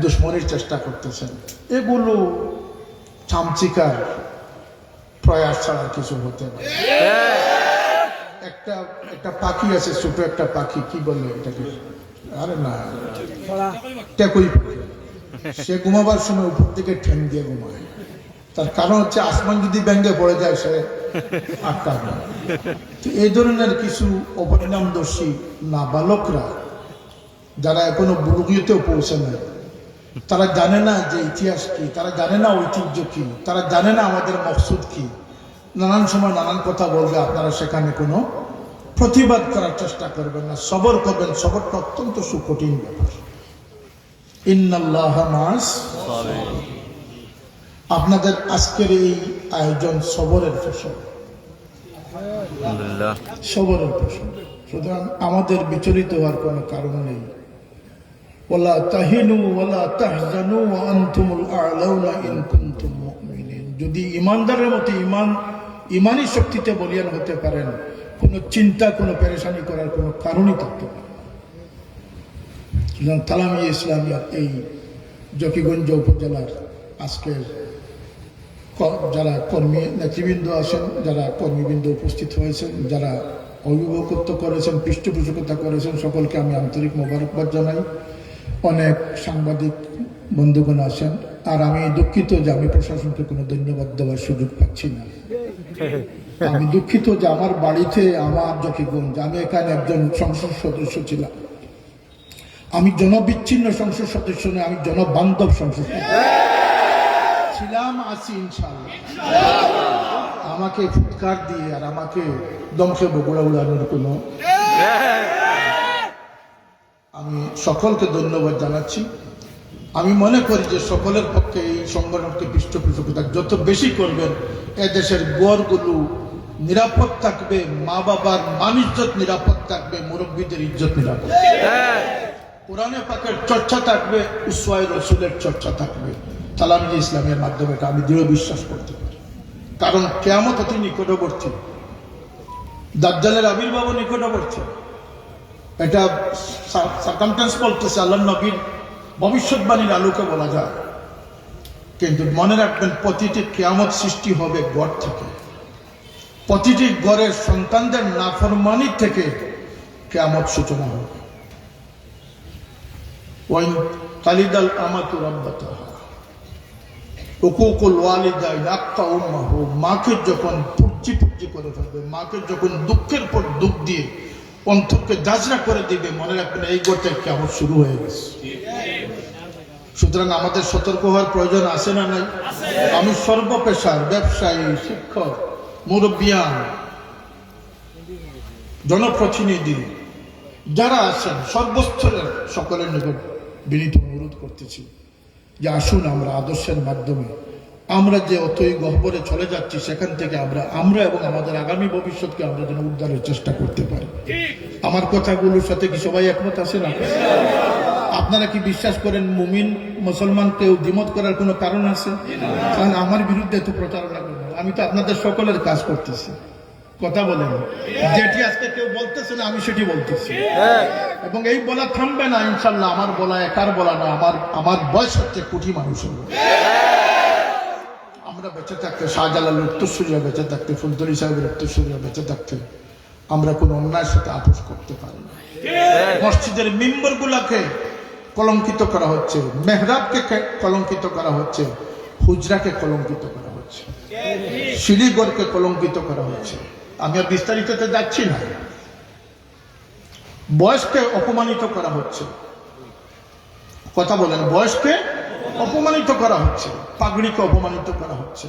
দুশ্মনের চেষ্টা করতেছেন। এগুলো চামচিকার প্রয়াস ছাড়া কিছু হতে পারে। একটা পাখি আছে, ছোট একটা পাখি, কি বলে এটাকে, আরে না, টেকুই পাখি। সে ঘুমাবার সময় উপর থেকে ঠ্যাং দিয়ে ঘুমায়। তার কারণ হচ্ছে আসমান যদি ব্যাঙ্গে পড়ে যায় সে আটকা যায়। এই ধরনের কিছু অপরিণামদর্শী নাবালকরা যারা এখনো বুলুগিয়তেও পৌঁছে নাই, তারা জানে না যে ইতিহাস কি, তারা জানে না ঐতিহ্য কি, তারা জানে না আমাদের মকসুদ কি। নানান সময় নানান কথা বলবে, আপনারা সেখানে কোনো প্রতিবাদ করার চেষ্টা করবেন না, সবর করবেন। সবরটা অত্যন্ত সুকঠিন ব্যাপার। ইন্নাল্লাহা মা'আস সাবিরিন। আপনাদের আজকের এই আয়োজন সবরের ফসল, আলহামদুলিল্লাহ, সবরের ফসল। সুতরাং আমাদের বিচলিত হওয়ার কোনো কারণ নেই। ওয়ালা তাহিনু ওয়ালা তাহজানু ওয়া আনতুমুল আ'লাউনা ইন কুনতুম মুমিনিন। যদি ইমানদারের মতো ইমানি শক্তিতে বলিয়ান হতে পারেন, কোনো চিন্তা, কোনো পেরেশানি করার কোনো কারণই থাকতে পারে। তালামিয়া ইসলামিয়ার এই জকিগঞ্জ উপজেলার আজকের যারা কর্মী নেতৃবৃন্দ আছেন, যারা কর্মীবৃন্দ উপস্থিত হয়েছেন, যারা অভিভাবকত্ব করেছেন, পৃষ্ঠপোষকতা করেছেন, সকলকে আমি আন্তরিক মোবারকবাদ জানাই। অনেক সাংবাদিক বন্ধুগণ আছেন, আর আমি দুঃখিত যে আমি প্রশাসনকে কোনো ধন্যবাদ দেওয়ার সুযোগ পাচ্ছি না। আমি দুঃখিত যে আমার বাড়িতে, আমার জকিগঞ্জ, আমি এখানে একজন সংসদ সদস্য ছিলাম। আমি জনবিচ্ছিন্ন সংসদ সদস্য নয়, আমি জনবান্ধব সংসদ সদস্য ছিলাম, আছি ইনশাআল্লাহ। আমাকে ফুৎকার দিয়ে আর আমাকে দমসে বগুড়া উড়ানোর কোনো, আমি সকলকে ধন্যবাদ জানাচ্ছি। আমি মনে করি যে সকলের পক্ষে এই সংগঠনকে পৃষ্ঠপোষকতা যত বেশি করবেন, এদেশের গড়গুলো নিরাপদ থাকবে, মা বাবার মান ইজ্জত নিরাপদ থাকবে, মুরব্বীদের ইজ্জত নিরাপদ, কোরআনে পাকের চর্চা থাকবে, উসওয়ায়ে রাসূলের চর্চা থাকবে। তালামিয়া ইসলামের মাধ্যমে আমি দৃঢ় বিশ্বাস করতে পারি। কারণ কিয়ামত অতি নিকটবর্তী, দাজ্জালের আবির্ভাব নিকটবর্তী। এটা সার্কামস্ট্যান্স বলতেছে, আল্লাহর নবীর ভবিষ্যৎবাণীর আলোকে বলা যায়। কিন্তু মনে রাখবেন, প্রতিটি কিয়ামত সৃষ্টি হবে গড় থেকে। প্রতিটি গড়ের সন্তানদের নাফরমানি থেকে কিয়ামত সূচনা হবে। ওয়াইন তালিদাল আমাতু রাব্বাতাহা উকুকুল ওয়ালিদাইন আক্কা উম্মাহু। মাকে যখন পুচ্ছি করে ফেলবে, মাকে যখন দুঃখের পর দুঃখ দিয়ে অন্তরকে জাজরা করে দিবে, মনে রাখবেন এই গোটা কিয়ামত শুরু হয়ে গেছে। সুতরাং আমাদের সতর্ক হওয়ার প্রয়োজন আছে না নাই? আমি সর্বপেশার ব্যবসায়ী, শিক্ষক, মুরব্বিয়ান, জনপ্রতিনিধি যারা আছেন সর্বস্তরের সকলের নিকট বিনীত অনুরোধ করতেছি যে আসুন আমরা আদর্শের মাধ্যমে আমরা যে অতই গহ্বরে চলে যাচ্ছি, সেখান থেকে আমরা এবং আমাদের আগামী ভবিষ্যৎকে আমরা যেন উদ্ধারের চেষ্টা করতে পারি। আমার কথাগুলোর সাথে কি সবাই একমত আছেন? আপনারা কি বিশ্বাস করেন মুমিন মুসলমানকেও দ্বিমত করার কোনো কারণ আছে? কারণ আমার বিরুদ্ধে তো প্রচারণা করবেন। আমি তো আপনাদের সকলের কাজ করতেছি, কথা বলেন। যেটি আজকে কেউ বলতেছে না, আমি সেটি বলতেছি, এবং এই বলা থামবে না ইনশাল্লাহ। আমার বলা একার বলা না, আমার বয়স হচ্ছে কোটি মানুষের। আমরা বেঁচে থাকতে, শাহজালালের উত্তরসূরিরা বেঁচে থাকতে, ফুলতলি সাহেবের উত্তরসূরিরা বেঁচে থাকতে আমরা কোনো অন্যায়ের সাথে আপোষ করতে পারি না। মসজিদের মিম্বর গুলাকে কলঙ্কিত করা হচ্ছে, মেহরাবকে কলঙ্কিত করা হচ্ছে, হুজরাকে কলঙ্কিত করা হচ্ছে, সিঁড়িঘরকে কলঙ্কিত করা হচ্ছে। আমি আর বিস্তারিততে যাচ্ছি না। বয়সকে অপমানিত করা হচ্ছে, কথা বলেন, বয়সকে অপমানিত করা হচ্ছে, পাগড়িকে অপমানিত করা হচ্ছে।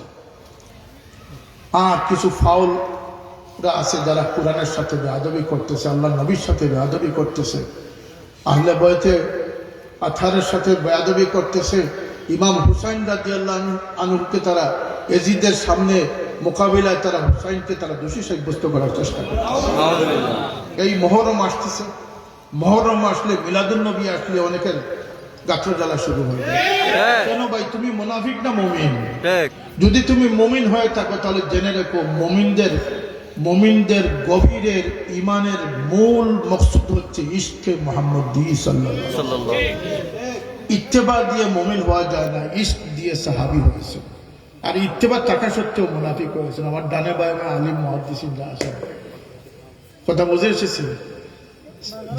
আর কিছু ফাউলরা আছে যারা কোরআনের সাথে বেয়াদবি করতেছে, আল্লাহ নবীর সাথে বেয়াদবি করতেছে, আহলে বয়তে আথারের সাথে বেয়াদবি করতেছে। ইমাম হুসাইন রাদিয়াল্লাহু আনহুকে তারা এজিদের সামনে মোকাবিলায় তারা হুসাইনকে তারা দোষী সাব্যস্ত করার চেষ্টা করতেছে। এই মুহররম আসতেছে, মুহররম আসলে, মিলাদুন নবী আসলে অনেকের গাত্র জ্বালা শুরু হয়ে যায়। কেন ভাই, তুমি মুনাফিক না মুমিন? যদি তুমি মুমিন হয়ে থাকো তাহলে জেনে রেখো, মুমিনদের গভীরের ইমানের মূল মকসুদ হচ্ছে ইশকে মুহাম্মদী সাল্লাল্লাহু আলাইহি ওয়াসাল্লাম। ইত্তেবা দিয়ে মুমিন হওয়া যায় না, ইশক দিয়ে সাহাবী হয়েছে। আর ইত্তেবা থাকা সত্ত্বেও মুনাফিক হয়েছেন। আমার ডানে বায়ে আলিম মুহাদ্দিসিন যা আছেন, কথা বুঝে এসেছে।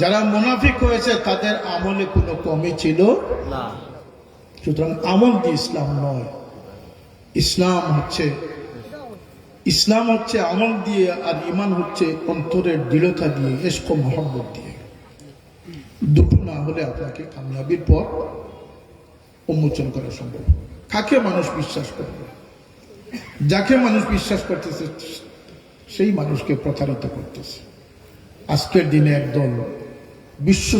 যারা মুনাফিক হয়েছে তাদের আমলে কোনো কমই ছিল না। সুতরাং আমল দিয়ে ইসলাম নয়, ইসলাম হচ্ছে আমল দিয়ে, আর ঈমান হচ্ছে অন্তরের দৃঢ়তা দিয়ে, ইশক ও মহব্বত দিয়ে। দুটো না হলে আপনাকে কামিয়াবির পথ উন্মোচন করা সম্ভব। কাকে মানুষ বিশ্বাস করবে? যাকে মানুষ বিশ্বাস করতেছে সেই মানুষকে প্রতারিত করতেছে। আজকের দিনে একদল বিশ্ব